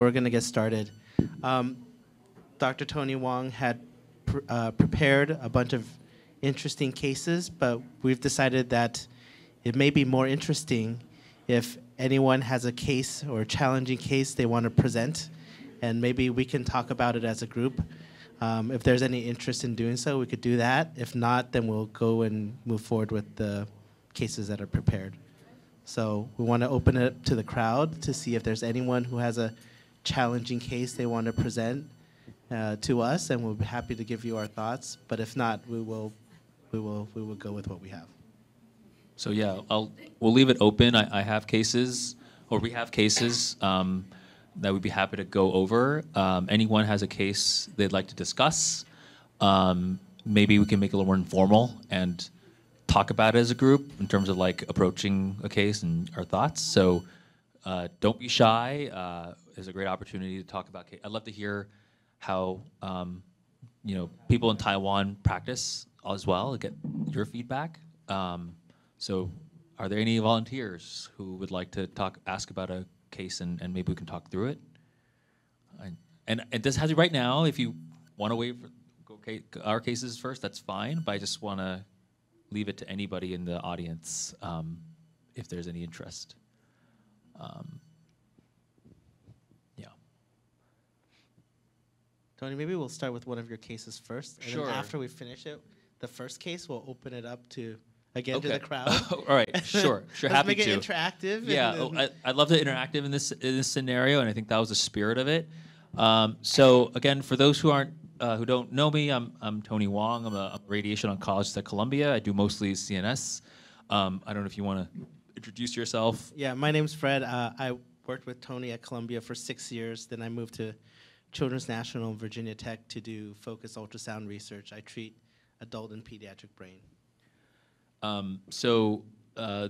We're going to get started. Dr. Tony Wang had prepared a bunch of interesting cases, but we've decided that it may be more interesting if anyone has a case or a challenging case they want to present, and maybe we can talk about it as a group. If there's any interest in doing so, we could do that. If not, then we'll go and move forward with the cases that are prepared. So we want to open it up to the crowd to see if there's anyone who has a challenging case they want to present to us, and we'll be happy to give you our thoughts. But if not, we will go with what we have. So yeah, we'll leave it open. I have cases, or we have cases that we'd be happy to go over. Anyone has a case they'd like to discuss, maybe we can make it a little more informal and talk about it as a group in terms of like approaching a case and our thoughts. So don't be shy. It's a great opportunity to talk about case. I'd love to hear how people in Taiwan practice as well, get your feedback. So are there any volunteers who would like to ask about a case and maybe we can talk through it? And this has it right now. If you want to wait for our cases first, that's fine, but I just want to leave it to anybody in the audience if there's any interest. Yeah. Tony, maybe we'll start with one of your cases first. And Sure. then after we finish it, the first case, we'll open it up to the crowd. All right, sure, Let's happy make it to. interactive. Yeah, I'd love to interactive in this scenario, and I think that was the spirit of it. So again, for those who don't know me, I'm Tony Wang. I'm a radiation oncologist at Columbia. I do mostly CNS. I don't know if you want to introduce yourself. Yeah, my name's Fred. I worked with Tony at Columbia for 6 years. Then I moved to Children's National and Virginia Tech to do focused ultrasound research. I treat adult and pediatric brain. So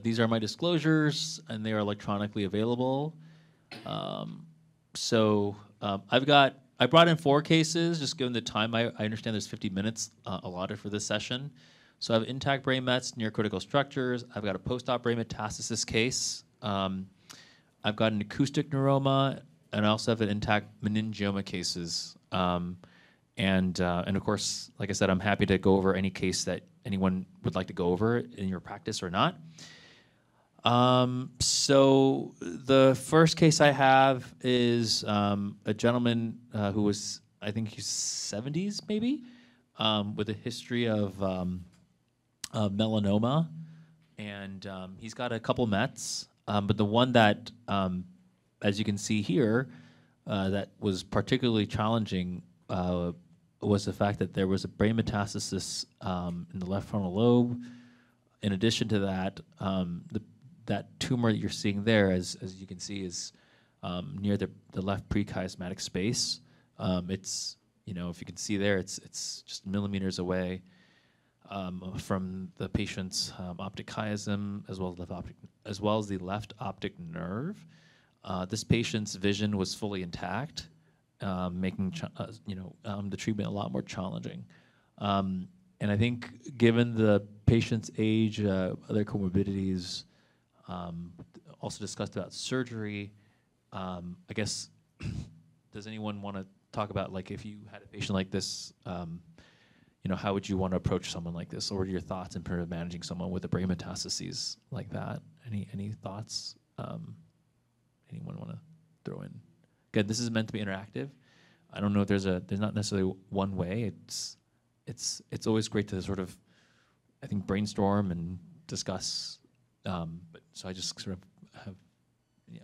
these are my disclosures, and they are electronically available. I brought in 4 cases, just given the time. I understand there's 50 minutes allotted for this session. So I have intact brain mets, near critical structures. I've got a post-op brain metastasis case. I've got an acoustic neuroma, and I also have an intact meningioma cases. And of course, like I said, I'm happy to go over any case that anyone would like to go over in your practice or not. So the first case I have is a gentleman who was, I think he's 70s maybe, with a history of melanoma, and he's got a couple mets, but the one that, as you can see here, that was particularly challenging was the fact that there was a brain metastasis in the left frontal lobe. In addition to that, that tumor that you're seeing there, as you can see, is near the left prechiasmatic space. It's, if you can see there, it's just millimeters away from the patient's optic chiasm, as well as the left optic nerve. This patient's vision was fully intact, making the treatment a lot more challenging. And I think, given the patient's age, other comorbidities, also discussed about surgery, I guess, does anyone want to talk about, like, if you had a patient like this, how would you want to approach someone like this? Or what are your thoughts in terms of managing someone with a brain metastases like that? Any thoughts? Anyone want to throw in? Again, this is meant to be interactive. I don't know if there's not necessarily one way. It's always great to sort of, I think, brainstorm and discuss. But so I just sort of have, yeah.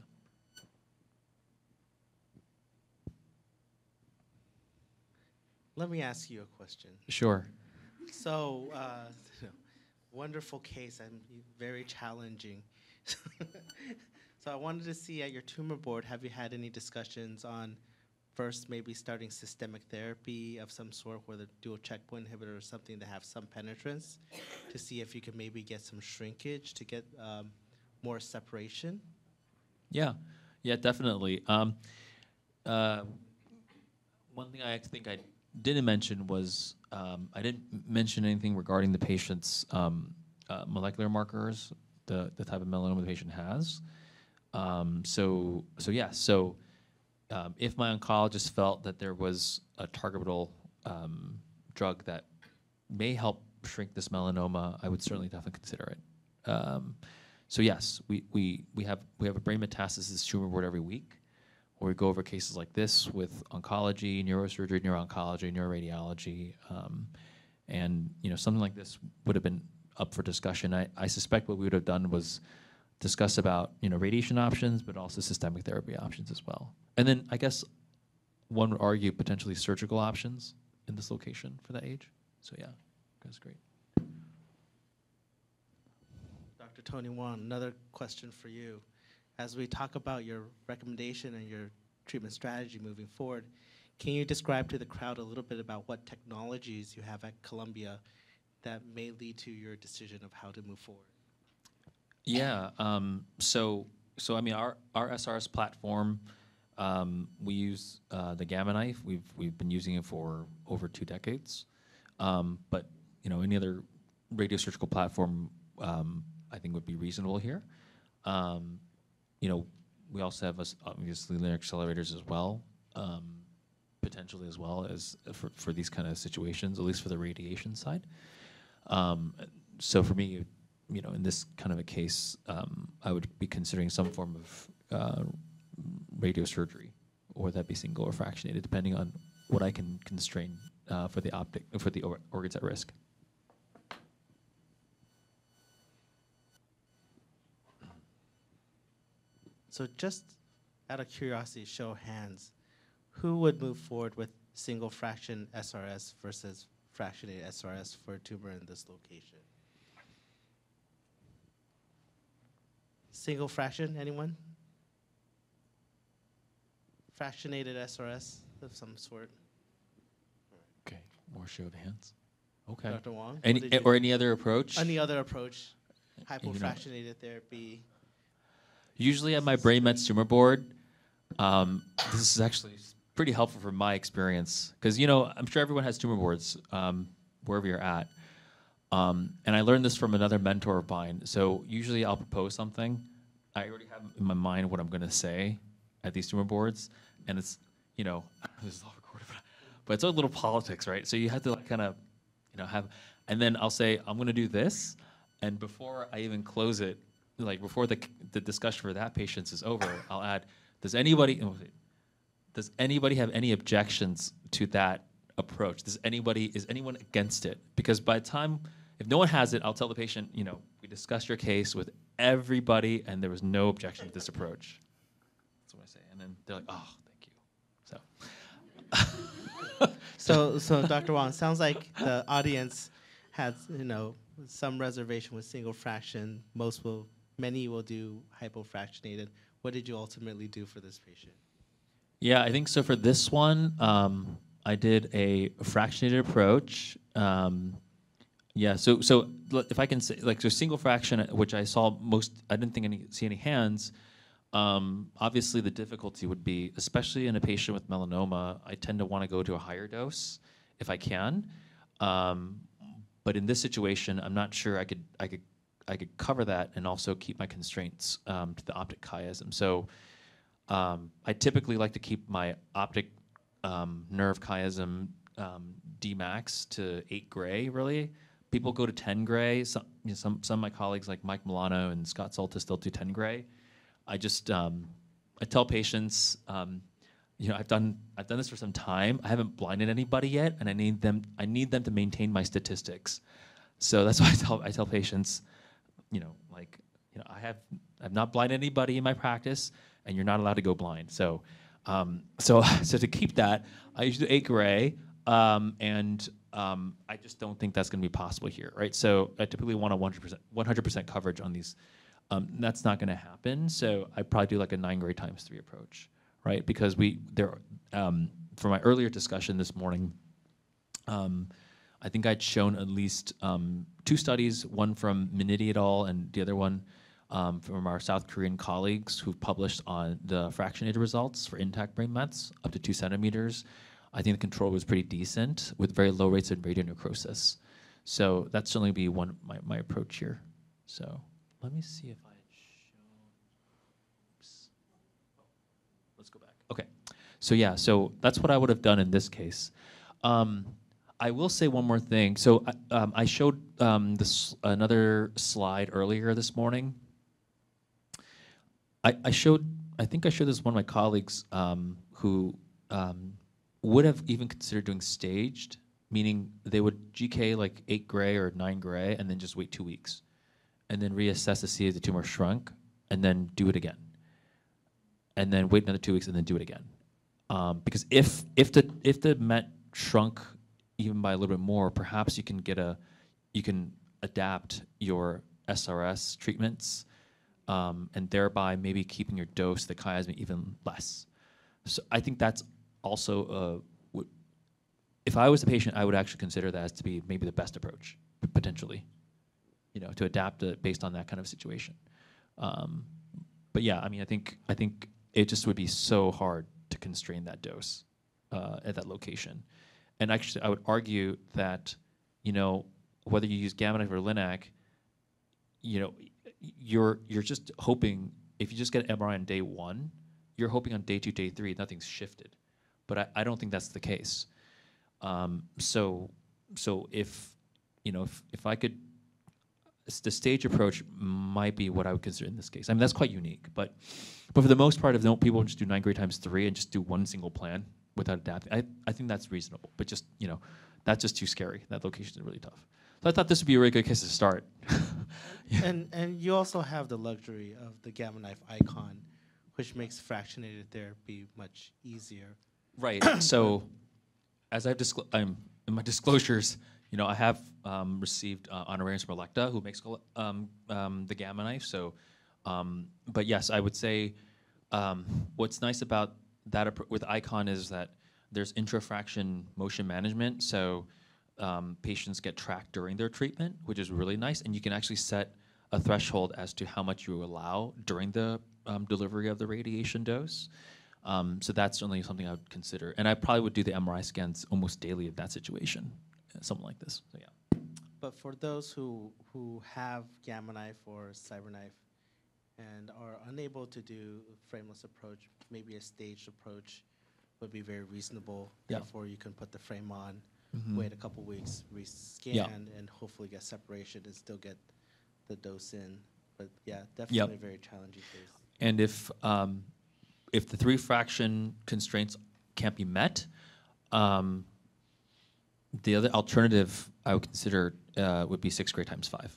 Let me ask you a question. Sure. So, wonderful case and very challenging. So I wanted to see, at your tumor board, have you had any discussions on first maybe starting systemic therapy of some sort, whether dual checkpoint inhibitor or something to have some penetrance, to see if you could maybe get some shrinkage to get more separation? Yeah, definitely. One thing I think I didn't mention was I didn't mention anything regarding the patient's molecular markers, the type of melanoma the patient has. So if my oncologist felt that there was a targetable drug that may help shrink this melanoma, I would certainly definitely consider it. So yes, we have a brain metastasis tumor board every week, where we go over cases like this with oncology, neurosurgery, neuro-oncology, neuroradiology, and something like this would have been up for discussion. I suspect what we would have done was discuss about radiation options, but also systemic therapy options as well. And then I guess one would argue potentially surgical options in this location for that age. So yeah, that's great. Dr. Tony Wang, another question for you. As we talk about your recommendation and your treatment strategy moving forward, can you describe to the crowd a little bit about what technologies you have at Columbia that may lead to your decision of how to move forward? Yeah. So I mean, our SRS platform, we use the Gamma knife. We've been using it for over 2 decades. But any other radiosurgical platform, I think would be reasonable here. We also have obviously linear accelerators as well, potentially as well as for these kind of situations, at least for the radiation side. So for me, in this kind of a case, I would be considering some form of radiosurgery, or that be single or fractionated, depending on what I can constrain for the organs at risk. So just out of curiosity, show of hands, who would move forward with single fraction SRS versus fractionated SRS for a tumor in this location? Single fraction, anyone? Fractionated SRS of some sort? Okay, more show of hands. Okay. Dr. Wang? Or any other approach? Any other approach? Hypofractionated therapy? Usually at my brain mets tumor board, this is actually pretty helpful from my experience, because I'm sure everyone has tumor boards wherever you're at. And I learned this from another mentor of mine. So usually I'll propose something. I already have in my mind what I'm going to say at these tumor boards, and it's this is all recorded, but it's a little politics, right? So you have to kind of have, and then I'll say I'm going to do this, and before I even close it, like before the discussion for that patient is over, I'll add, does anybody have any objections to that approach? Is anyone against it? Because by the time, if no one has it, I'll tell the patient, we discussed your case with everybody and there was no objection to this approach. That's what I say. And then they're like, oh, thank you. So Dr. Wang, sounds like the audience has, some reservation with single fraction. Many will do hypofractionated. What did you ultimately do for this patient? Yeah, I think so. For this one, I did a fractionated approach. Yeah, so if I can say, so single fraction, which I saw I didn't see any hands. Obviously, the difficulty would be, especially in a patient with melanoma, I tend to want to go to a higher dose if I can. But in this situation, I'm not sure I could cover that and also keep my constraints to the optic chiasm. So I typically like to keep my optic nerve chiasm Dmax to 8 gray, really. People go to 10 gray. Some of my colleagues like Mike Milano and Scott Soltis still do 10 gray. I just I tell patients, I've done this for some time. I haven't blinded anybody yet, and I need them to maintain my statistics. So that's why I tell patients, I've not blinded anybody in my practice, and you're not allowed to go blind. So to keep that, I usually do 8 gray, and I just don't think that's going to be possible here, right? So I typically want a 100% coverage on these. That's not going to happen. So I probably do like a 9 gray times 3 approach, right? Because for my earlier discussion this morning, I think I'd shown at least 2 studies, one from Miniti et al. And the other one from our South Korean colleagues who've published on the fractionated results for intact brain mets up to 2 centimeters. I think the control was pretty decent with very low rates of radionecrosis. So that'd certainly be my approach here. So let me see if I had shown. Oops. Let's go back. Okay. So yeah, so that's what I would have done in this case. I will say one more thing. So I showed this another slide earlier this morning. I think I showed this to one of my colleagues who would have even considered doing staged, meaning they would GK like 8 gray or 9 gray and then just wait 2 weeks and then reassess to see if the tumor shrunk and then do it again. And then wait another 2 weeks and then do it again. Because if the Met shrunk even by a little bit more, perhaps you can adapt your SRS treatments and thereby maybe keeping your dose, the chiasm, even less. So I think that's also, if I was the patient, I would actually consider that as to be maybe the best approach, potentially, to adapt it based on that kind of situation. But yeah, I mean, I think it just would be so hard to constrain that dose at that location. And actually, I would argue that, whether you use Gamma knife or Linac, you're just hoping, if you just get an MRI on day 1, you're hoping on day 2, day 3, nothing's shifted. But I don't think that's the case. So if I could, the stage approach might be what I would consider in this case. I mean, that's quite unique. But for the most part, if people just do 9 gray times 3 and just do one single plan without adapting, I think that's reasonable. But just, that's just too scary. That location is really tough. So I thought this would be a really good case to start. Yeah. And you also have the luxury of the Gamma knife icon, which makes fractionated therapy much easier. Right. So, as I've in my disclosures, I have received honorariums from Electa, who makes the Gamma knife. So, but yes, I would say what's nice about that with icon is that there's intrafraction motion management. So patients get tracked during their treatment, which is really nice, and you can actually set a threshold as to how much you allow during the delivery of the radiation dose. So that's certainly something I would consider. And I probably would do the MRI scans almost daily in that situation, something like this. So yeah. But for those who have Gamma knife or CyberKnife and are unable to do a frameless approach, maybe a staged approach would be very reasonable. Yeah. Therefore, you can put the frame on, Mm-hmm. wait a couple weeks, rescan, Yeah. and hopefully get separation and still get the dose in. But yeah, definitely a very challenging case. And if the 3 fraction constraints can't be met, the other alternative I would consider would be 6 gray times 5,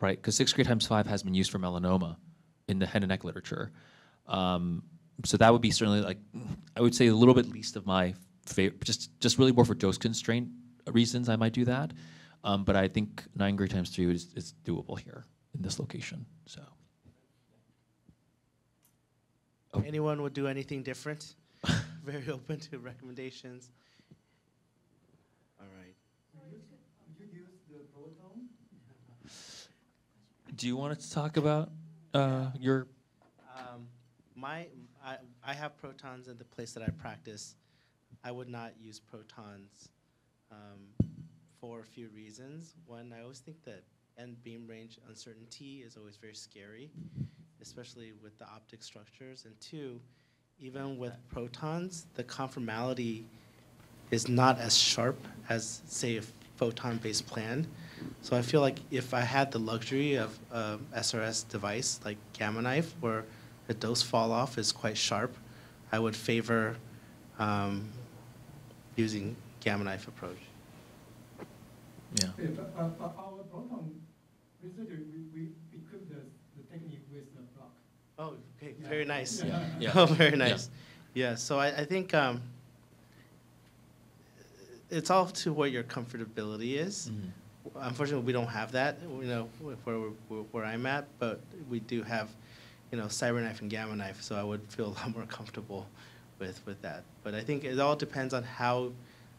right? Because 6 gray times 5 has been used for melanoma in the head and neck literature. So that would be certainly, like, I would say a little bit least of my favorite, just really more for dose constraint reasons I might do that. But I think 9 gray times 3 is doable here in this location. So. Oh. Anyone would do anything different? Very open to recommendations. All right. Would you use the proton? Do you want to talk about your? I have protons in the place that I practice. I would not use protons for a few reasons. One, I always think that end beam range uncertainty is always very scary, especially with the optic structures. And 2, even with protons, the conformality is not as sharp as, say, a photon-based plan. So I feel like if I had the luxury of SRS device like Gamma knife, where the dose fall off is quite sharp, I would favor using Gamma knife approach. Yeah. But our proton research, we equip the technique with the block. Oh, okay, very nice. Yeah. Yeah. Oh, very nice. Yeah, so I think it's all to what your comfortability is. Mm-hmm. Unfortunately, we don't have that, where I'm at, but we do have, CyberKnife and Gamma knife, so I would feel a lot more comfortable with that. But I think it all depends on how,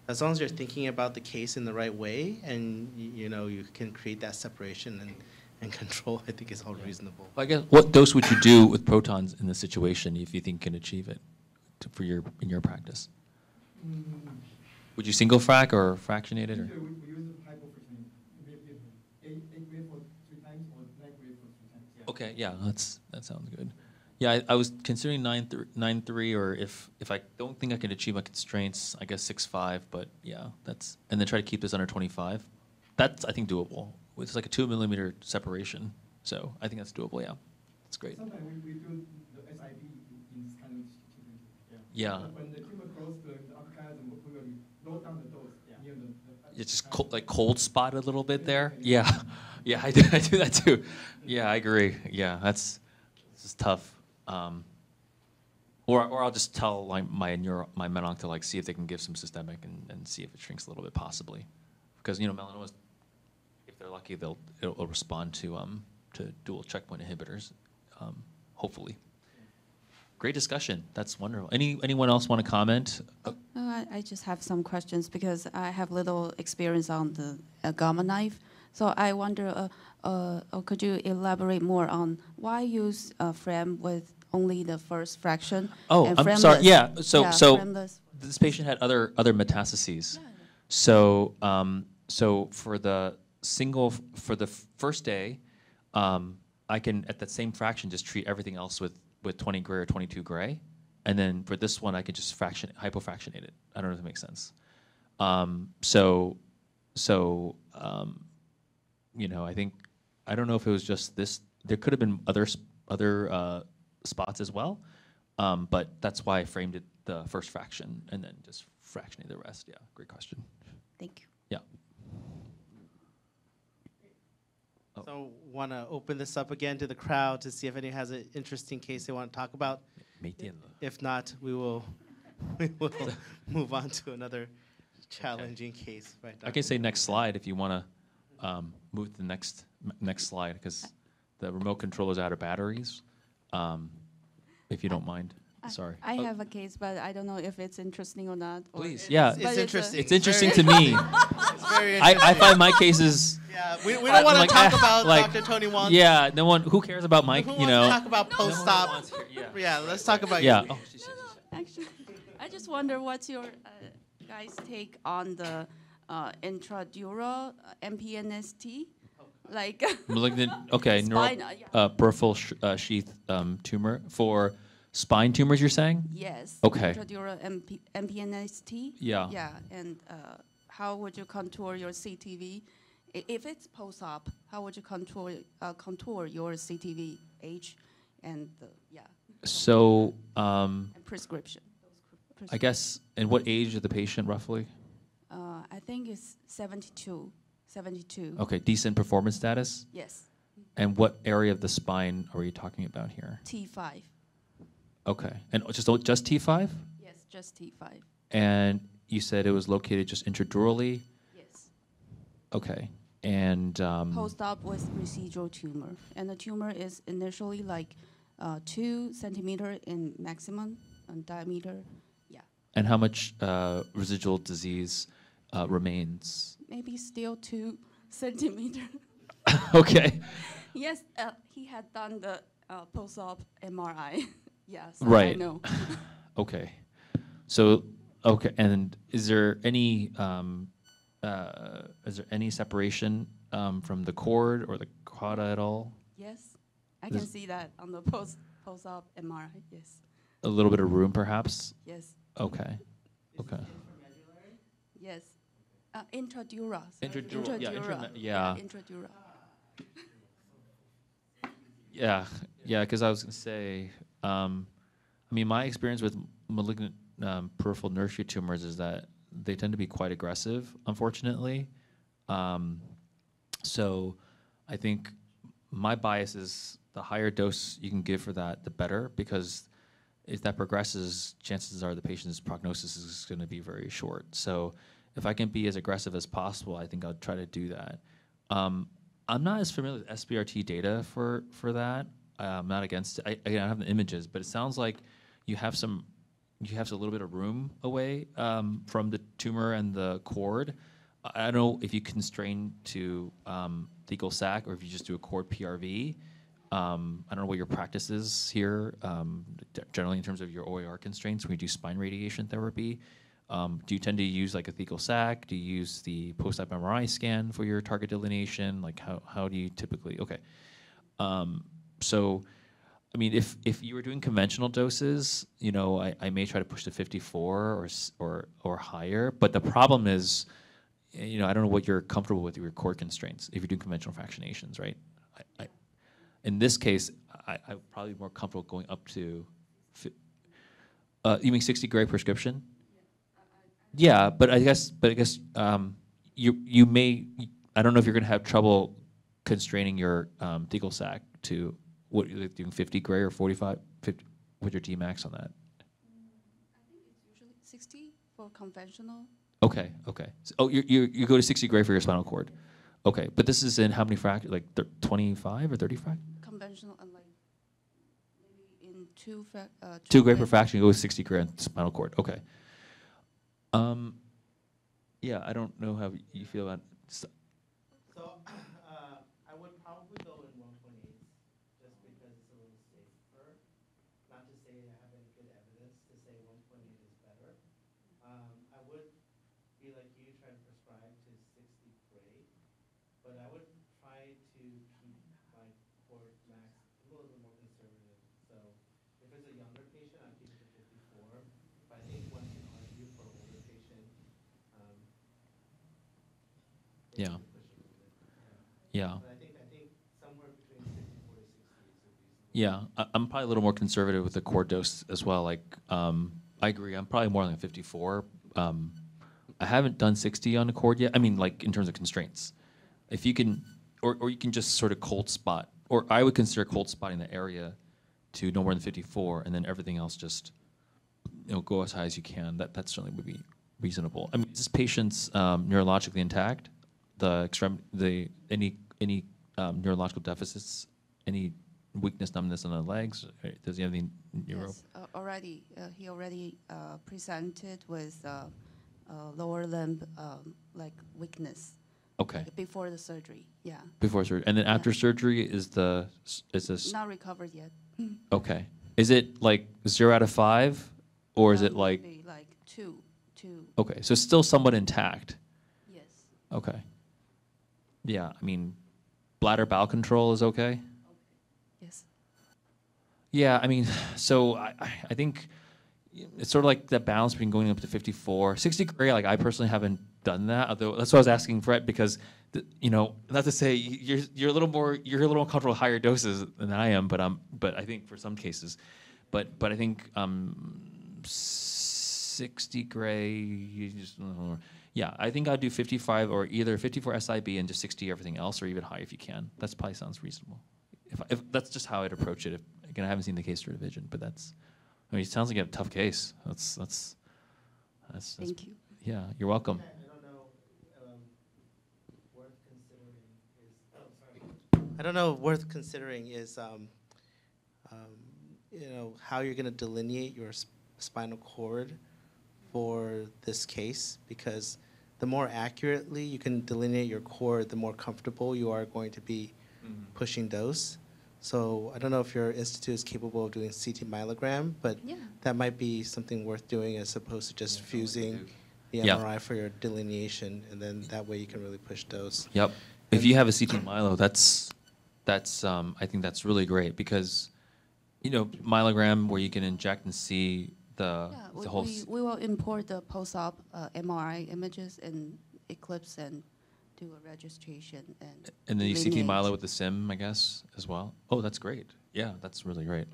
as long as you're thinking about the case in the right way, and you can create that separation and control, I think it's all reasonable. Well, I guess, what dose would you do with protons in this situation if you think you can achieve it in your practice? Would you single frac or fractionate it? Or? We use hypofractionate. 8 gray for 3 times or 9 gray for 3 times. Yeah. Okay, yeah, that sounds good. Yeah, I was considering 9.3, or if I don't think I can achieve my constraints, I guess 6.5. But yeah, that's, and then try to keep this under 25. That's, I think, doable. It's like a 2 millimeter separation, so I think that's doable. Yeah, that's great. Sometimes we do the SIB in this kind of situation. Yeah. When the tumor grows to the upper chiasm, we will load down the dose near the It's just like cold spot a little bit there. Yeah, yeah, I do that too. Yeah, I agree. Yeah, this is tough. Or I'll just tell like my med-onc to like see if they can give some systemic and see if it shrinks a little bit possibly, because melanomas, if they're lucky, it'll respond to dual checkpoint inhibitors, hopefully. Great discussion. That's wonderful. Anyone else want to comment? I just have some questions because I have little experience on the gamma knife. So I wonder, could you elaborate more on why use a frame with only the first fraction? Oh, and I'm sorry. Yeah. So frameless. this patient had other metastases. Yeah. So so for the first day, I can at that same fraction just treat everything else with 20 gray or 22 gray, and then for this one I could just hypofractionate it. I don't know if it makes sense. I think, I don't know if it was just this. There could have been other spots as well, but that's why I framed it the first fraction and then just fractionate the rest. Yeah, great question. Thank you. Yeah. So want to open this up again to the crowd to see if anyone has an interesting case they want to talk about. If not, we will move on to another challenging case. Right, I can say next slide if you want to move to the next slide, because the remote controller's out of batteries. If you don't mind. Sorry. I have a case, but I don't know if it's interesting or not. Please. Yeah. It's interesting. It's interesting to me. It's very interesting. I find my cases. Yeah, we don't want to talk about Dr. Tony Wang. Yeah, no one. Who cares about Mike? Who wants to talk about post-op? Yeah, let's talk about Yeah. you. Actually, I just wonder what's your guys' take on the intradural MPNST, like Malignant. Okay. spine, Peripheral sheath tumor for spine tumors. You're saying? Yes. Okay. Intradural MPNST. Yeah. Yeah, and how would you contour your CTV? If it's post-op, how would you contour your CTV age and So. and prescription? I guess. And what age of the patient roughly? I think it's 72. 72. Okay. Decent performance status. Yes. And what area of the spine are you talking about here? T5. Okay. And just T5? Yes, just T5. And you said it was located just intradurally? Yes. Okay. And Post-op with residual tumor. And the tumor is initially like 2 centimeter in maximum diameter. Yeah. and how much residual disease remains? Maybe still 2 centimeter. Okay. Yes, he had done the post-op MRI. Yeah, so Right. I know. Okay. So, okay, and is there any separation from the cord or the cauda at all? Yes, I can see that on the post-op MRI. Yes. A little bit of room, perhaps. Yes. Okay. Okay. Yes. Intradural. sorry. Intradural, yeah, Intradural. yeah. Intradural. Yeah, yeah. Because I was gonna say, I mean, my experience with malignant peripheral nerve sheath tumors is that they tend to be quite aggressive, unfortunately. So, I think my bias is the higher dose you can give for that, the better, because if that progresses, chances are the patient's prognosis is going to be very short. So, if I can be as aggressive as possible, I think I'll try to do that. I'm not as familiar with SBRT data for that. I'm not against it. I don't have the images, but it sounds like you have a little bit of room away from the tumor and the cord. I don't know if you constrain to thecal sac or if you just do a cord PRV. I don't know what your practice is here, generally in terms of your OAR constraints when you do spine radiation therapy. Do you tend to use like a thecal sac? Do you use the post-op MRI scan for your target delineation? Like how do you typically, okay. So I mean, if you were doing conventional doses, you know, I may try to push to 54 or higher. But the problem is, you know, I don't know what you're comfortable with your core constraints if you're doing conventional fractionations, right? In this case, I'm probably more comfortable going up to. You mean 60 gray prescription? Yeah, but I guess you may. I don't know if you're going to have trouble constraining your deagle sac to what you're doing 50 gray or 45. 50, what's your Tmax on that? I think it's usually 60 for conventional. Okay, okay. So, oh, you go to 60 gray for your spinal cord. Okay, but this is in how many fractions? Like 25 or 35? Conventional and like maybe in two gray per fraction. You go with 60 gray on spinal cord. Okay. Yeah, I don't know how you feel about. So I would probably go in 1.8 just because it's a little safer. Not to say I have any good evidence to say 1.8 is better. I would be like you, try to prescribe to 60 gray, but I would try to keep my cord max a little bit more conservative. So if it's a younger patient, I'd keep it to 54. But I think one can argue for an older patient. Yeah. Yeah. But I think somewhere between 54 to 60 is a reasonable. Yeah, I'm probably a little more conservative with the core dose as well. Like, I agree. I'm probably more like 54. I haven't done 60 on the cord yet. I mean, like in terms of constraints. If you can, or you can just sort of cold spot, or I would consider cold spotting the area to no more than 54, and then everything else just, you know, go as high as you can. That certainly would be reasonable. I mean, is this patient's neurologically intact? Any neurological deficits? Any weakness, numbness on the legs? Does he have any neuro? Yes, already. He already presented with lower limb like weakness. Okay. Before the surgery, yeah. Before surgery, and then after surgery is this? Not recovered yet. Okay. Is it like 0 out of 5, or is it like? Maybe like 2. Okay, so still somewhat intact. Yes. Okay. Yeah, I mean, bladder bowel control is okay. Yes. Yeah, I mean, so I think it's sort of like that balance between going up to 54, 60 gray. Like I personally haven't done that. Although that's why I was asking Fred because, you know, not to say you're a little more comfortable with higher doses than I am, but I think for some cases, but I think 60 gray. You just, yeah, I think I'd do 55 or either 54 SIB and just 60 everything else, or even high if you can. That probably sounds reasonable. If that's just how I'd approach it. Again, I haven't seen the case through division, but that's. I mean, it sounds like you have a tough case. That's Thank you. Yeah, you're welcome. I don't know. Worth considering is, you know, how you're going to delineate your spinal cord for this case, because the more accurately you can delineate your cord, the more comfortable you are going to be pushing dose. So I don't know if your institute is capable of doing CT myelogram, but that might be something worth doing as opposed to just fusing the MRI for your delineation, and then that way you can really push dose. Yep. If you have a CT myelo, that's I think that's really great because, you know, myelogram where you can inject and see the whole. We will import the post-op MRI images in Eclipse and do a registration and then you CT myelo with the sim, I guess, as well. Oh, that's great. Yeah, that's really great.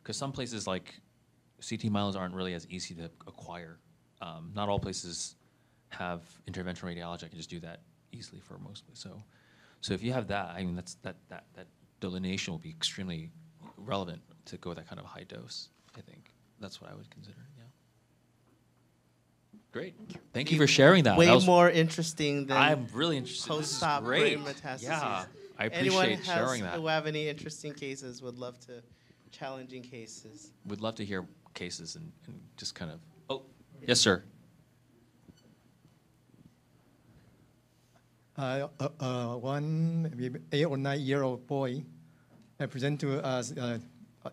Because some places like CT myelos aren't really as easy to acquire. Not all places have interventional radiology. I can just do that easily for most. So if you have that, I mean, that delineation will be extremely relevant to go with that kind of high dose. I think that's what I would consider. Yeah. Great. Thank you for sharing that. Way that was more interesting than I'm really interested. post-op This is brain great. metastases. Yeah, I Anyone appreciate sharing that. who have any interesting cases would love to, challenging cases. Would love to hear cases and just kind of. Oh, yes, sir. One maybe 8 or 9-year-old boy present to us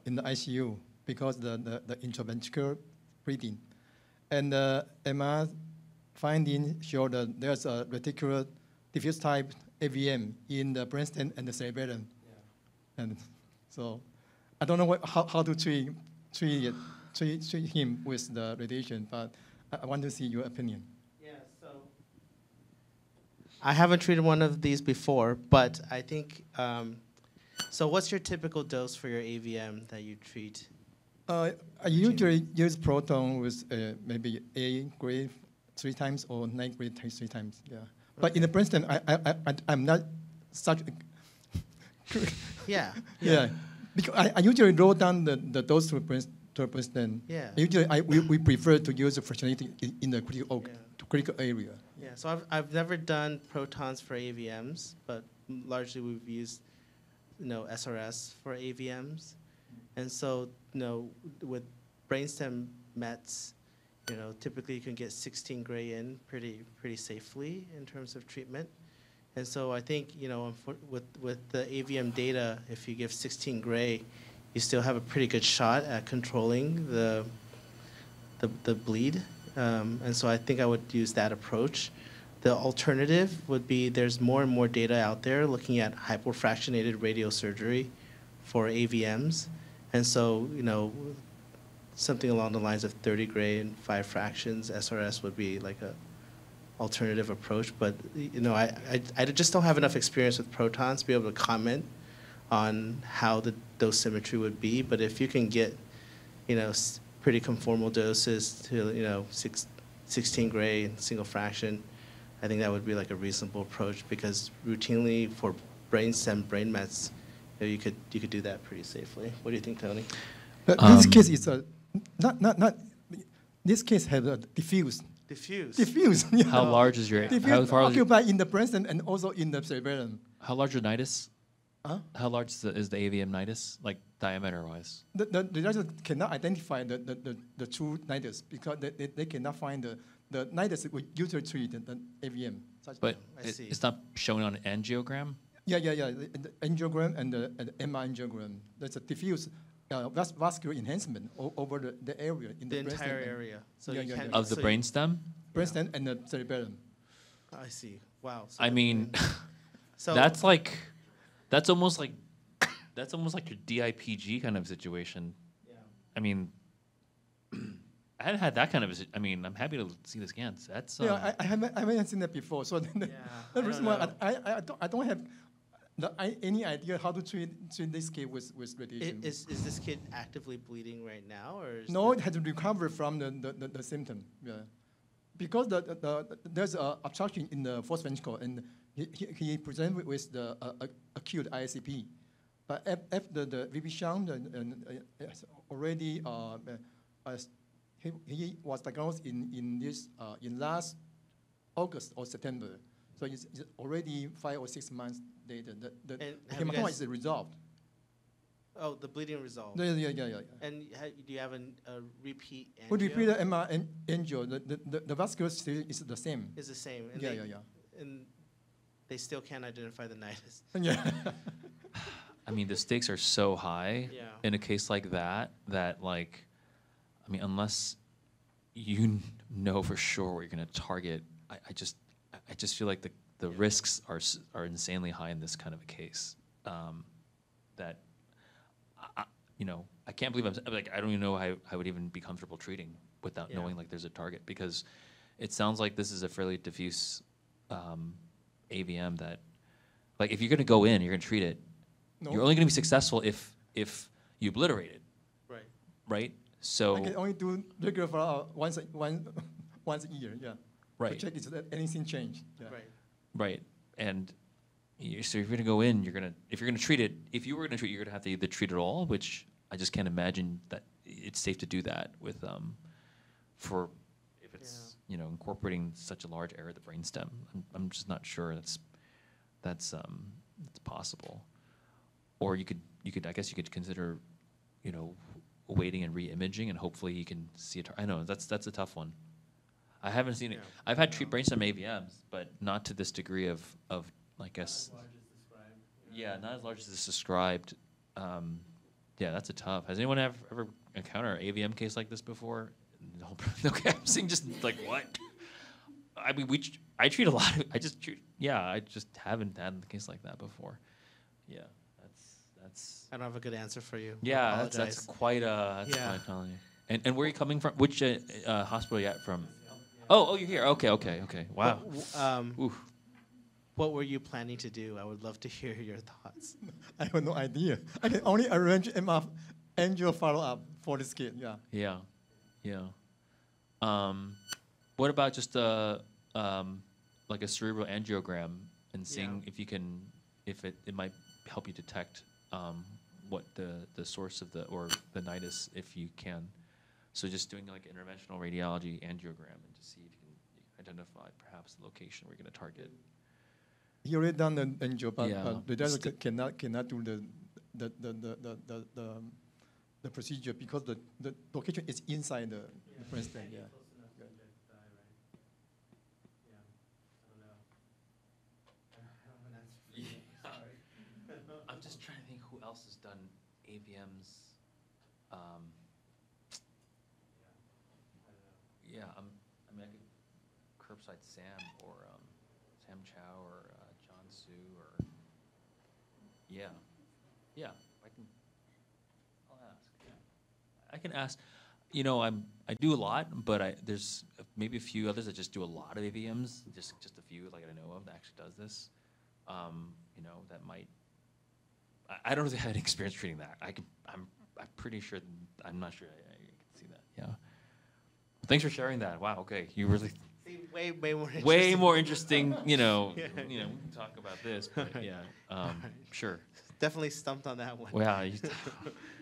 in the ICU because the intraventricular breathing. And MR finding showed that there's a reticular diffuse type AVM in the brainstem and the cerebellum. Yeah. And so I don't know how to treat him with the radiation, but I want to see your opinion. Yeah, so I haven't treated one of these before, but I think, so what's your typical dose for your AVM that you treat? I usually use proton with maybe A grade 3 times or 9 grade 3 times. Yeah, but in the brainstem, I'm not such. Yeah. Yeah, because I usually roll down the dose to a brainstem. Yeah. Usually we prefer to use the fractionating in the critical area. Yeah, so I've never done protons for AVMs, but largely we've used, SRS for AVMs. And so, with brainstem METs, typically you can get 16 gray in pretty safely in terms of treatment. And so I think, with the AVM data, if you give 16 gray, you still have a pretty good shot at controlling the bleed. And so I think I would use that approach. The alternative would be there's more and more data out there looking at hypofractionated radiosurgery for AVMs. And so, something along the lines of 30 gray and 5 fractions, SRS would be like a alternative approach. But, I just don't have enough experience with protons to be able to comment on how the dosimetry would be. But if you can get, pretty conformal doses to, 16 gray and single fraction, I think that would be like a reasonable approach, because routinely for brainstem brain mets, you could do that pretty safely. What do you think, Tony? But this case is not. This case has a diffuse. Diffuse. Yeah. How large is your? Diffuse How far? occupied in the brainstem and also in the cerebellum. How large is nidus? Huh? How large is the AVM nidus, like diameter-wise? The doctors cannot identify the true nidus because they cannot find the nidus we usually treat the AVM. But I see. it's not shown on an angiogram? Yeah. The angiogram and the MR angiogram. There's a diffuse vascular enhancement over the area in the entire brainstem. area. So Yeah, you yeah, can't, yeah. Of the so brainstem? Brainstem and the cerebellum. I see. Wow. So I mean, so that's almost like your DIPG kind of situation. Yeah. I mean, I hadn't had that kind of. I'm happy to see the scans. That's Yeah, I haven't seen that before. So the reason why I don't have any idea how to treat this kid with radiation. Is this kid actively bleeding right now, or is No, it had to recover from the symptom. Yeah, because there's obstruction in the fourth ventricle, and he presented with the acute ICP. But after the VP shunt already, he was diagnosed in last August or September. So it's already 5 or 6 months later. The hematoma is resolved. Oh, the bleeding resolved. Yeah. And do you have a repeat angio? Would repeat the MR angio. The vascular state is the same. Is the same. And Yeah. And they still can't identify the nidus. Yeah. I mean, the stakes are so high Yeah. in a case like that unless you know for sure what you're going to target, I just feel like the risks are insanely high in this kind of a case. That I can't believe I don't even know how I would even be comfortable treating without knowing there's a target, because it sounds like this is a fairly diffuse AVM that, like, if you're going to go in, you're going to treat it. No. You're only going to be successful if you obliterate it. Right. Right. So. I can only do regular follow-up once a year. Yeah. Right. To check if anything changed. Yeah. Right. Right. And so if you're going to go in, if you're going to treat it, if you were going to treat, you're going to have to either treat it all, which I just can't imagine that it's safe to do that with for if it's incorporating such a large area of the brainstem. I'm just not sure that's possible. Or you could I guess you could consider waiting and re-imaging, and hopefully you can see it. I know that's a tough one. I haven't seen it. I've had brainstem AVMs, but not to this degree of I guess. Not as large as described. Yeah, not as large as it's described. Yeah, that's a tough. Has anyone ever encountered an AVM case like this before? No, okay, I'm seeing just like what? I mean, I treat a lot of. I just haven't had a case like that before. Yeah, That's I don't have a good answer for you. I yeah. That's apologize. quite a Yeah. quite challenging. And where are you coming from? Which hospital are you at from? Oh, you're here. Okay. Wow. Oof. What were you planning to do? I would love to hear your thoughts. I have no idea. I can only arrange angio follow-up for this kid. Yeah. Yeah. What about just like a cerebral angiogram and seeing if you can, if it might help you detect what the source of the nidus, if you can. So just doing like interventional radiology angiogram and to see if you can identify perhaps the location we're going to target. He already done the angio, but Yeah. the doctor cannot do the procedure because the location is inside the brainstem. Yeah. I'm just trying to think who else has done AVMs. Yeah, I mean, I could curbside Sam or Sam Chow or John Su or yeah, I'll ask. Yeah. I can ask. You know, I do a lot, but there's maybe a few others that just do a lot of AVMs. Just a few, like I know of, that actually does this. You know, that might. I don't really have any experience treating that. I'm pretty sure. I'm not sure I can see that. Yeah. Thanks for sharing that. Wow. Okay. You really. Way more interesting. Way more interesting. You know. Yeah. We can talk about this, but yeah. Sure. Definitely stumped on that one. Wow.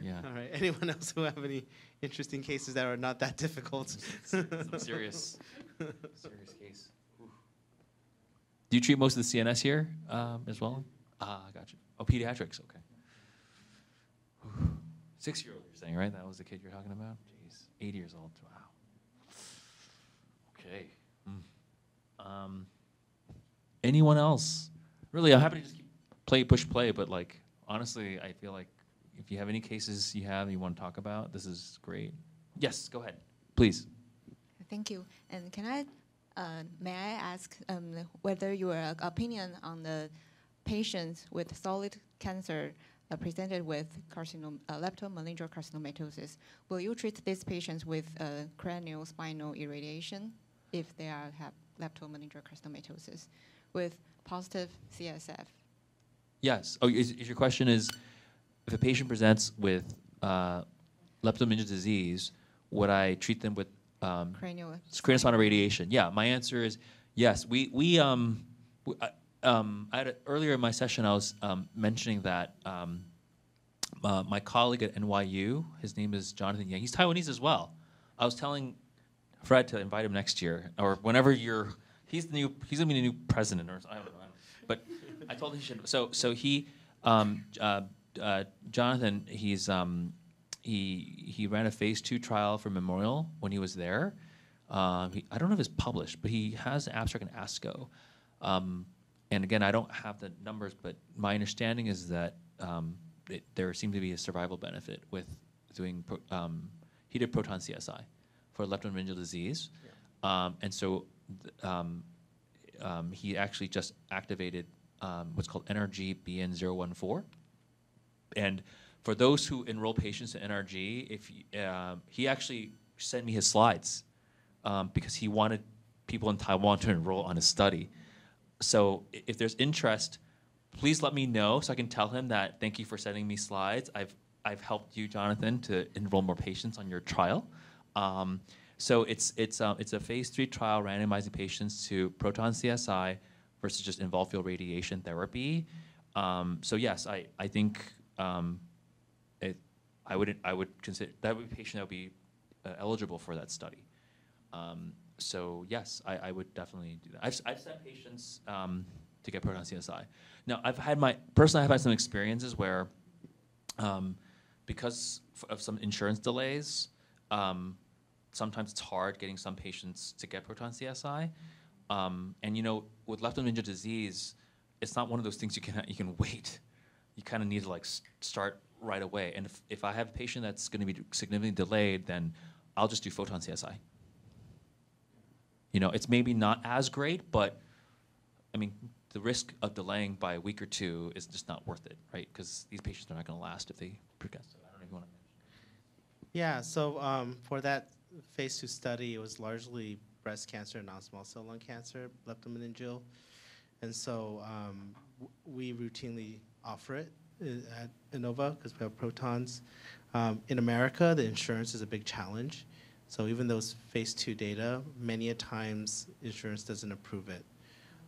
Yeah. All right. Anyone else who have any interesting cases that are not that difficult? Some serious case. Oof. Do you treat most of the CNS here as well? Gotcha. Oh, pediatrics. Okay. 6-year-old, you're saying, right? That was the kid you're talking about? Jeez. 8 years old. Wow. Okay. Anyone else? Really, I'm happy to just keep push play, but like, honestly, I feel like if you have any cases you want to talk about, this is great. Yes, go ahead, please. Thank you. And may I ask whether your opinion on the patients with solid cancer presented with leptomeningeal carcinomatosis, will you treat these patients with cranial spinal irradiation if they have leptomeningeal carcinomatosis with positive CSF? Yes. Oh, is your question is, if a patient presents with leptomeningeal disease, would I treat them with Cranial spinal radiation? Yeah, my answer is yes. Earlier in my session, I was mentioning that my colleague at NYU, his name is Jonathan Yang. He's Taiwanese as well. I was telling Fred to invite him next year or whenever he's gonna be the new president or I don't know. But I told him he should. So he, Jonathan, he ran a phase 2 trial for Memorial when he was there. I don't know if it's published, but he has an abstract in ASCO. And again, I don't have the numbers, but my understanding is that there seemed to be a survival benefit with doing he did proton CSI for leptomeningeal disease. Yeah. And so he actually just activated what's called NRG BN014. And for those who enroll patients in NRG, he actually sent me his slides because he wanted people in Taiwan to enroll on his study. So if there's interest, please let me know so I can tell him that thank you for sending me slides. I've helped you, Jonathan, to enroll more patients on your trial. So it's a phase 3 trial randomizing patients to proton CSI versus just involved field radiation therapy. So yes, I think I would consider that would be a patient that would be eligible for that study. So yes, I would definitely do that. I've sent patients to get proton CSI. Now I've had some experiences where because of some insurance delays, sometimes it's hard getting some patients to get proton CSI. And you know, with leptomeningeal disease, it's not one of those things you can wait. You kind of need to like start right away. And if I have a patient that's going to be significantly delayed, then I'll just do photon CSI. You know, it's maybe not as great, but I mean, the risk of delaying by a week or two is just not worth it, right? Because these patients are not going to last if they progress. So I don't know if you want to. Yeah, so for that phase 2 study, it was largely breast cancer, non-small cell lung cancer, leptomeningeal. And so we routinely offer it at Innova because we have protons. In America, the insurance is a big challenge. So even those phase 2 data, many a times insurance doesn't approve it.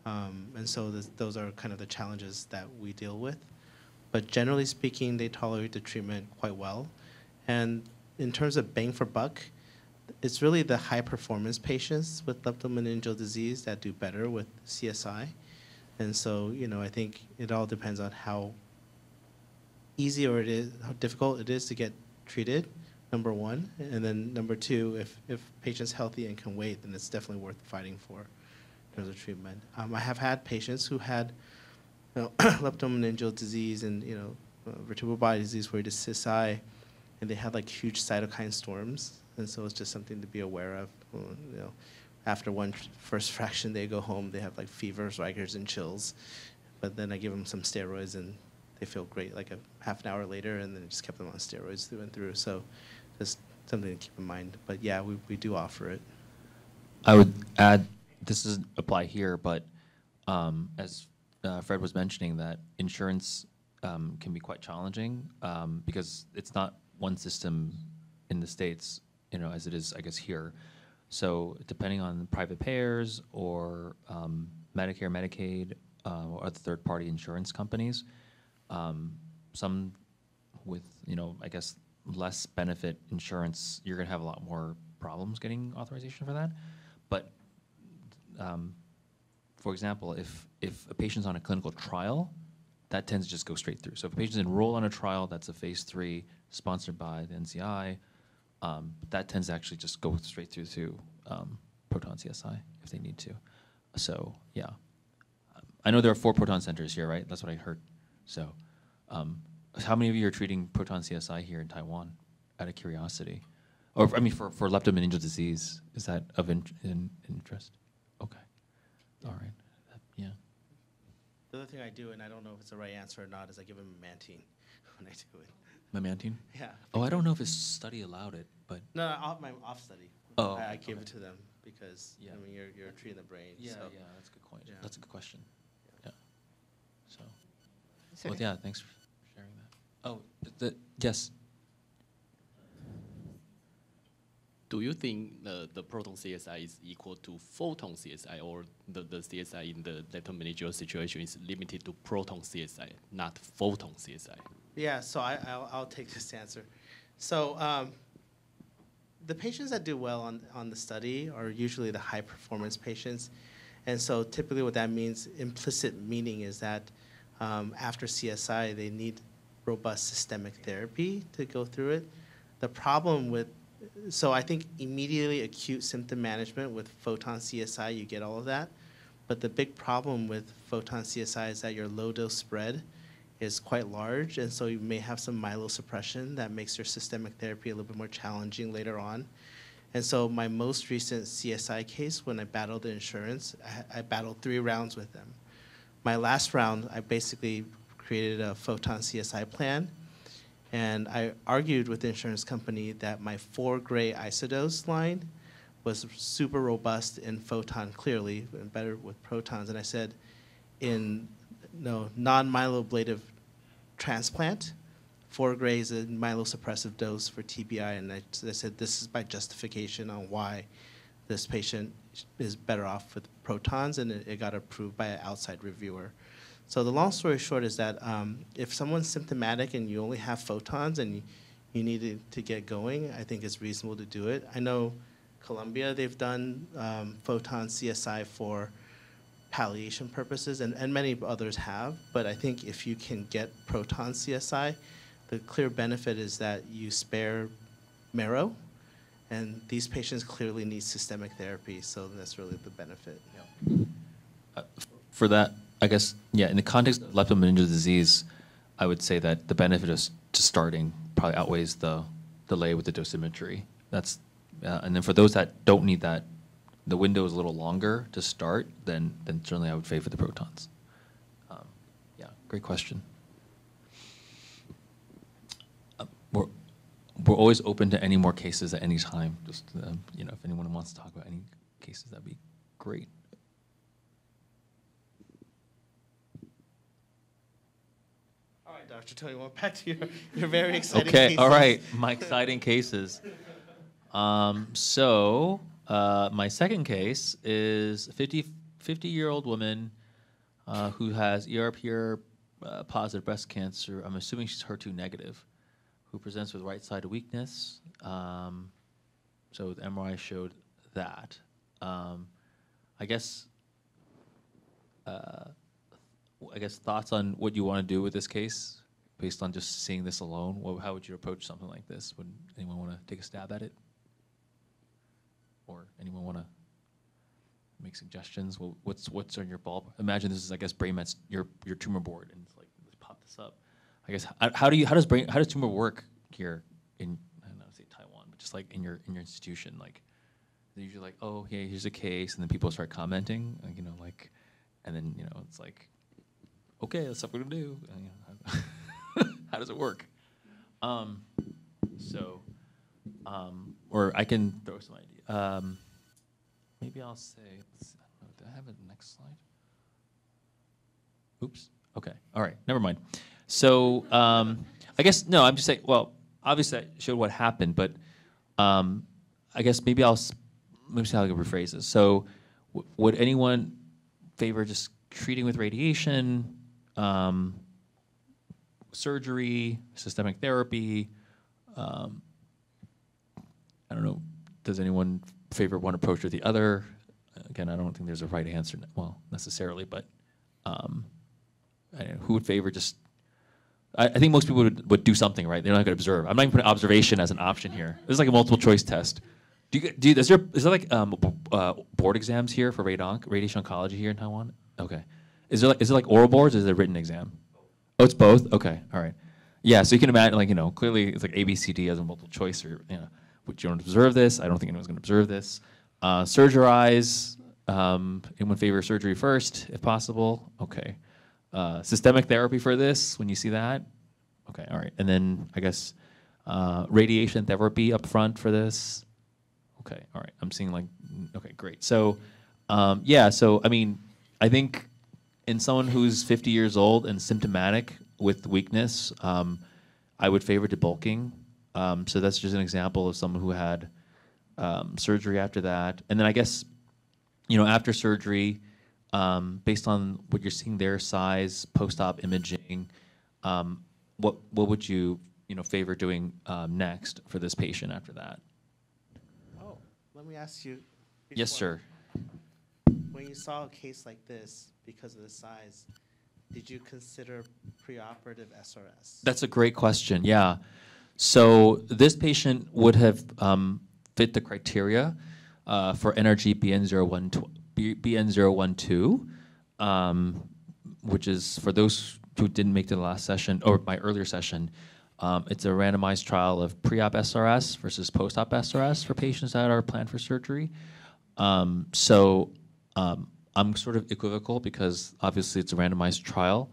And so those are kind of the challenges that we deal with. But generally speaking, they tolerate the treatment quite well. And in terms of bang for buck, it's really the high performance patients with leptomeningeal disease that do better with CSI. And so, I think it all depends on how easy or how difficult it is to get treated, number one. And then number two, if patient's healthy and can wait, then it's definitely worth fighting for in terms of treatment. I have had patients who had leptomeningeal disease and, vertebral body disease where it is CSI, and they had like huge cytokine storms. And so it's just something to be aware of. After one first fraction, they go home, they have like fevers, rigors, and chills. But then I give them some steroids and they feel great like a half an hour later, and then I just kept them on steroids through and through. So just something to keep in mind. But yeah, we do offer it. I would add, this doesn't apply here, but as Fred was mentioning, that insurance can be quite challenging because it's not one system in the States, as it is, I guess, here. So depending on private payers or Medicare, Medicaid, or other third-party insurance companies, some with, I guess, less benefit insurance, you're going to have a lot more problems getting authorization for that. But for example, if a patient's on a clinical trial, that tends to just go straight through. So if a patient's enrolled on a trial that's a phase 3 sponsored by the NCI, that tends to actually just go straight through to proton CSI if they need to. So yeah, I know there are 4 proton centers here, right? That's what I heard. So how many of you are treating proton CSI here in Taiwan, out of curiosity? Or, I mean, for leptomeningeal disease, is that of interest? Okay, all right, yeah. The other thing I do, and I don't know if it's the right answer or not, is I give them mantine when I do it. Memantine? Yeah. Oh, I don't know if his study allowed it, but. No, my off study. Oh, I gave it to them because, I mean, you're treating the brain. Yeah, so. yeah, that's a good point. Yeah. That's a good question. Yeah. So, Sorry. well, yeah, thanks for sharing that. Oh, yes. Do you think the proton CSI is equal to photon CSI, or the CSI in the leptomeningeal situation is limited to proton CSI, not photon CSI? Yeah, so I'll take this answer. So the patients that do well on the study are usually the high performance patients. And so typically what that means, implicit meaning is that after CSI, they need robust systemic therapy to go through it. The problem with, so I think immediately acute symptom management with photon CSI, you get all of that. But the big problem with photon CSI is that your low dose spread is quite large, and so you may have some myelosuppression that makes your systemic therapy a little bit more challenging later on. And so my most recent CSI case, when I battled the insurance, I battled 3 rounds with them. My last round, I basically created a photon CSI plan, and I argued with the insurance company that my 4 gray isodose line was super robust in photon clearly, and better with protons. And I said, in non-myeloablative transplant, 4 gray is a myelosuppressive dose for TBI, and I said this is my justification on why this patient is better off with protons, and it got approved by an outside reviewer. So the long story short is that if someone's symptomatic and you only have photons and you need to get going, I think it's reasonable to do it. I know Columbia, they've done photon CSI for palliation purposes, and many others have, but I think if you can get proton CSI, the clear benefit is that you spare marrow, and these patients clearly need systemic therapy, so that's really the benefit. For that, I guess, yeah, in the context of leptomeningeal disease, I would say that the benefit of just starting probably outweighs the delay with the dosimetry. That's, and then for those that don't need that, the window is a little longer to start, then certainly I would favor the protons. great question. We're always open to any more cases at any time. Just you know, if anyone wants to talk about any cases, that'd be great. All right, Dr. Tony, well, back to your very exciting Okay, cases. all right, my exciting cases. My second case is a 50-year-old woman who has ER/PR positive breast cancer. I'm assuming she's HER2 negative, who presents with right-sided weakness. So the MRI showed that. I guess thoughts on what you want to do with this case based on just seeing this alone. How would you approach something like this? Would anyone want to take a stab at it? Or anyone want to make suggestions? Well, what's on your bulb? Imagine this is, I guess, BrainMet's your tumor board, and it's like, let's pop this up. I guess how does tumor work here in, I don't know, say Taiwan, but just like in your institution? Like they're usually like, oh, yeah, here's a case, and then people start commenting, like, you know, like, and then, you know, it's like, okay, that's what we're gonna do. And, you know, how does it work? Or I can throw some ideas. Maybe I'll say, let's see, I don't know, do I have a next slide? Oops. Okay. All right. Never mind. So I guess, no, I'm just saying, well, obviously I showed what happened, but I guess maybe let me see how I can rephrase this. So would anyone favor just treating with radiation, surgery, systemic therapy? I don't know, does anyone favor one approach or the other? Again, I don't think there's a right answer, well, necessarily, but who would favor just, I think most people would do something, right? They're not going to observe. I'm not even putting observation as an option here. This is like a multiple choice test. Is there like board exams here for radiation oncology here in Taiwan? Okay. Is it like oral boards or is it a written exam? Oh, it's both? Okay, all right. Yeah, so you can imagine, like, you know, clearly it's like ABCD as a multiple choice, or, you know, would you want to observe this? I don't think anyone's going to observe this. Surgerize, anyone favor surgery first, if possible? Okay. Systemic therapy for this, when you see that? Okay, all right. And then, I guess, radiation therapy up front for this? Okay, all right. I'm seeing, like, okay, great. So, yeah, so, I mean, I think in someone who's 50 years old and symptomatic with weakness, I would favor debulking. So that's just an example of someone who had surgery after that. And then I guess, you know, after surgery, based on what you're seeing there, size, post-op imaging, what would you favor doing next for this patient after that? Oh, let me ask you. Yes, sir. When you saw a case like this, because of the size, did you consider preoperative SRS? That's a great question, yeah. So this patient would have fit the criteria for NRG BN012, which is, for those who didn't make the last session, or my earlier session, it's a randomized trial of pre-op SRS versus post-op SRS for patients that are planned for surgery. I'm sort of equivocal because obviously it's a randomized trial,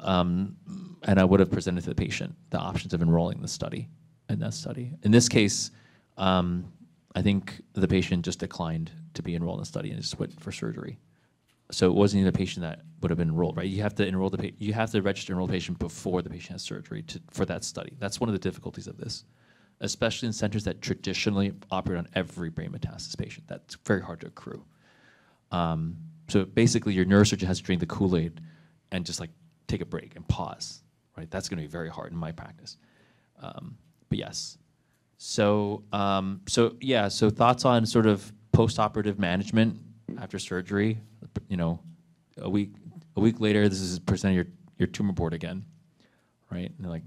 and I would have presented to the patient the options of enrolling in that study. In this case, I think the patient just declined to be enrolled in the study and just went for surgery. So it wasn't even the patient that would have been enrolled, right? You have to enroll you have to register enroll the patient before the patient has surgery for that study. That's one of the difficulties of this, especially in centers that traditionally operate on every brain metastasis patient. That's very hard to accrue. So basically, your neurosurgeon has to drink the Kool-Aid and just like take a break and pause, right? That's going to be very hard in my practice. But yes. So thoughts on sort of post-operative management after surgery. You know, a week later, this is presenting your tumor board again, right? And they're like,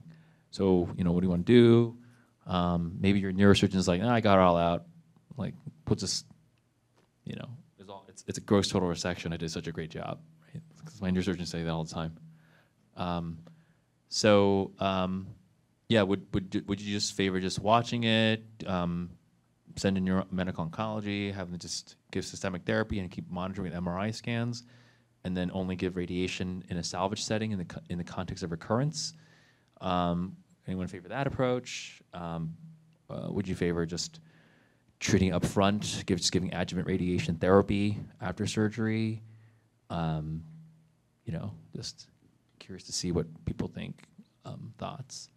so, you know, what do you want to do? Maybe your neurosurgeon's like, I got it all out. Like, we'll just, you know, it's a gross total resection. I did such a great job, right? Because my neurosurgeons say that all the time. Yeah, would you just favor just watching it, send in your medical oncology, having to just give systemic therapy and keep monitoring with MRI scans? and then only give radiation in a salvage setting in the context of recurrence. Anyone favor that approach? Would you favor just treating up front, just giving adjuvant radiation therapy after surgery? You know, just curious to see what people think, thoughts.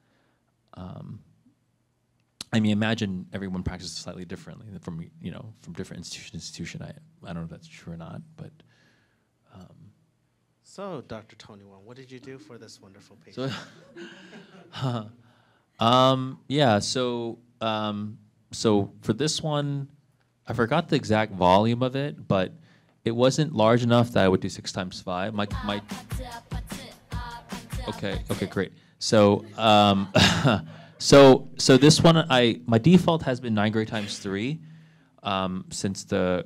I mean, imagine everyone practices slightly differently from, you know, from different institution to institution. I don't know if that's true or not, but. So, Dr. Tony Wang, what did you do for this wonderful patient? Yeah, so for this one, I forgot the exact volume of it, but it wasn't large enough that I would do 6 times 5. Okay, great. So, so this one, my default has been 9 Gray times 3 since the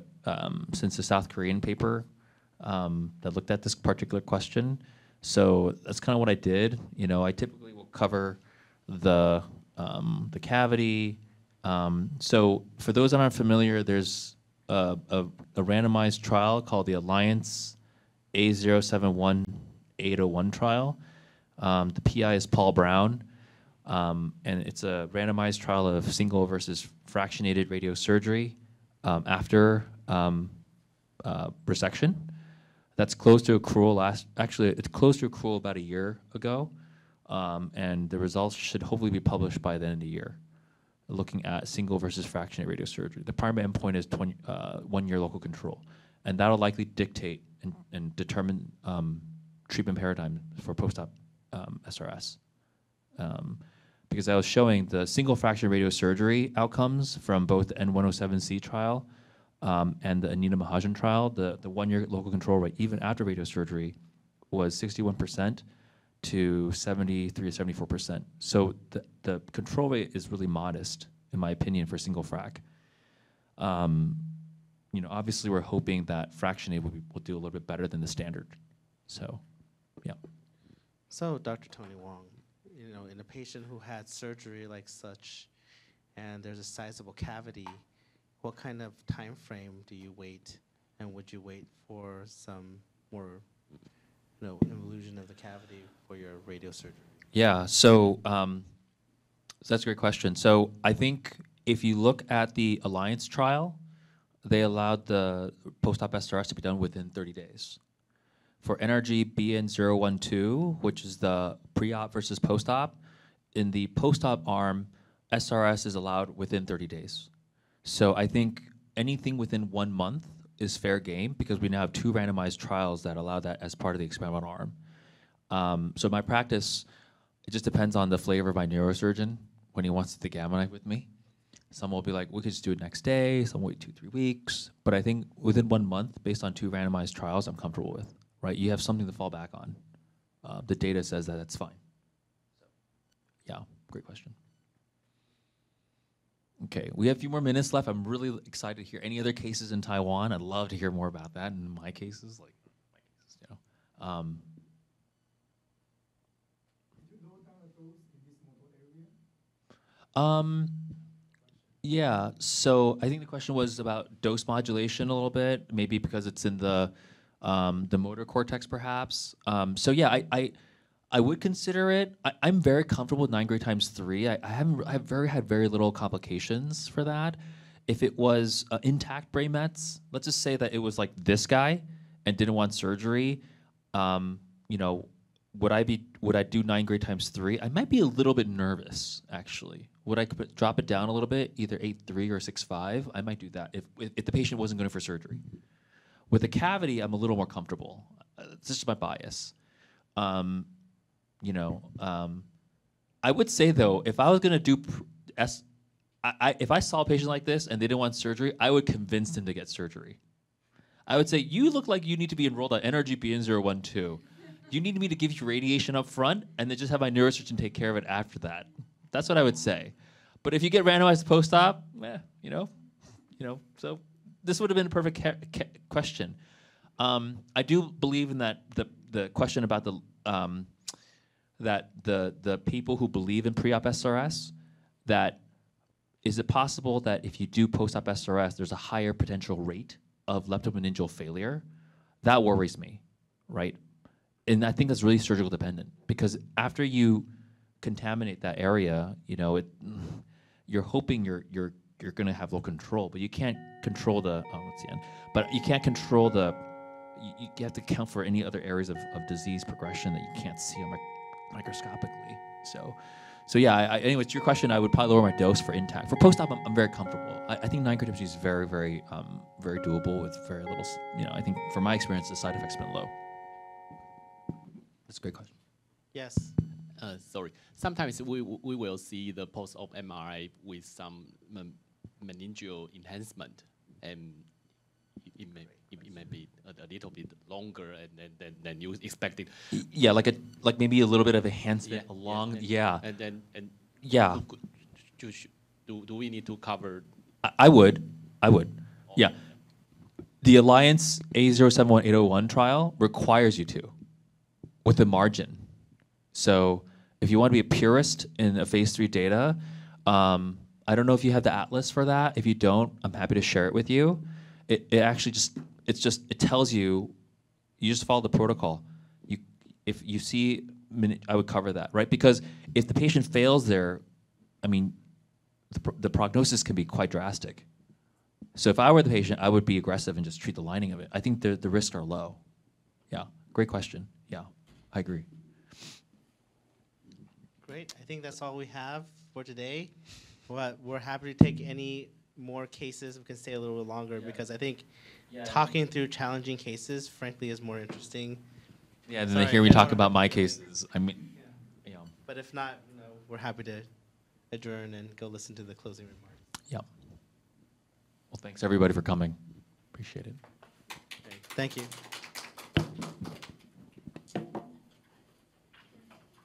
South Korean paper that looked at this particular question. So that's kind of what I did. You know, I typically will cover the cavity. So for those that aren't familiar, there's a randomized trial called the Alliance A071801 trial. The PI is Paul Brown, and it's a randomized trial of single versus fractionated radiosurgery after resection. That's close to accrual actually it's close to accrual about a year ago, and the results should hopefully be published by the end of the year, looking at single versus fractionated radiosurgery. The primary endpoint is 1-year local control, and that'll likely dictate and determine treatment paradigm for post-op SRS. Because I was showing the single fraction radiosurgery outcomes from both the N107C trial and the Anita Mahajan trial. The 1-year local control rate, even after radiosurgery, was 61% to 73 to 74%. So the control rate is really modest, in my opinion, for single frac. You know, obviously we're hoping that fractionated will do a little bit better than the standard. So, yeah. So, Dr. Tony Wang, you know, in a patient who had surgery like such, and there's a sizable cavity, what kind of time frame do you wait, and would you wait for some more, you know, involution of the cavity for your radiosurgery? Yeah. So, so that's a great question. So I think if you look at the Alliance trial, they allowed the post-op SRS to be done within 30 days. For NRG BN012, which is the pre-op versus post-op, in the post-op arm, SRS is allowed within 30 days. So I think anything within 1 month is fair game because we now have 2 randomized trials that allow that as part of the experimental arm. So my practice, it just depends on the flavor of my neurosurgeon when he wants to do the gamma knife with me. Some will be like, we could just do it next day. Some will wait 2-3 weeks. But I think within 1 month, based on 2 randomized trials, I'm comfortable with. Right? You have something to fall back on. The data says that that's fine. So, yeah, great question. Okay, we have a few more minutes left. I'm really excited to hear any other cases in Taiwan. I'd love to hear more about that. And my cases, you know. Yeah, so I think the question was about dose modulation a little bit, maybe because it's in the motor cortex, perhaps. So yeah, I would consider it. I'm very comfortable with 9 Gray times 3. I have had very little complications for that. If it was intact brain mets, let's just say that it was like this guy and didn't want surgery, you know, would I do 9 Gray times 3? I might be a little bit nervous, actually. Would I drop it down a little bit, either 8.3 or 6.5? I might do that if the patient wasn't going for surgery. With a cavity, I'm a little more comfortable. It's just my bias. You know, I would say though, if I was gonna do if I saw a patient like this and they didn't want surgery, I would convince them to get surgery. I would say, you look like you need to be enrolled on NRG BN012. You need me to give you radiation up front and then just have my neurosurgeon take care of it after that. That's what I would say. But if you get randomized post-op, you know, so this would have been a perfect question. I do believe in that the question about the people who believe in pre-op SRS, that is it possible that if you do post-op SRS, there's a higher potential rate of leptomeningeal failure? That worries me. right? And I think that's really surgical dependent, because after you contaminate that area, you know, you're hoping you're going to have low control, but you can't control the that's the end. But you can't control the you have to account for any other areas of disease progression that you can't see microscopically. So yeah. Anyway, to your question, I would probably lower my dose for intact. For post-op, I'm very comfortable. I think 9 cryptopsy is very, very, very doable with very little. You know, I think from my experience, the side effects have been low. That's a great question. Yes. Sorry. Sometimes we will see the post-op MRI with some meningeal enhancement, and it may be a little bit longer than you expected. Yeah, like maybe a little bit of enhancement along. Yeah. And yeah. Do we need to cover? I would. Yeah. The Alliance A071801 trial requires you to, with a margin. So if you want to be a purist in a phase 3 data, I don't know if you have the atlas for that. If you don't, I'm happy to share it with you. It actually it tells you, you just follow the protocol. If you see, I would cover that, right? Because if the patient fails there, I mean, the prognosis can be quite drastic. So if I were the patient, I would be aggressive and just treat the lining of it. I think the risks are low. Yeah, great question. Yeah, I agree. Great. I think that's all we have for today. But we're happy to take any more cases. We can stay a little bit longer because I think talking through challenging cases, frankly, is more interesting. Yeah, then they hear me talk about my cases. I mean, yeah. But if not, you know, we're happy to adjourn and go listen to the closing remarks. Yeah. Well, thanks everybody for coming. Appreciate it. Great. Thank you.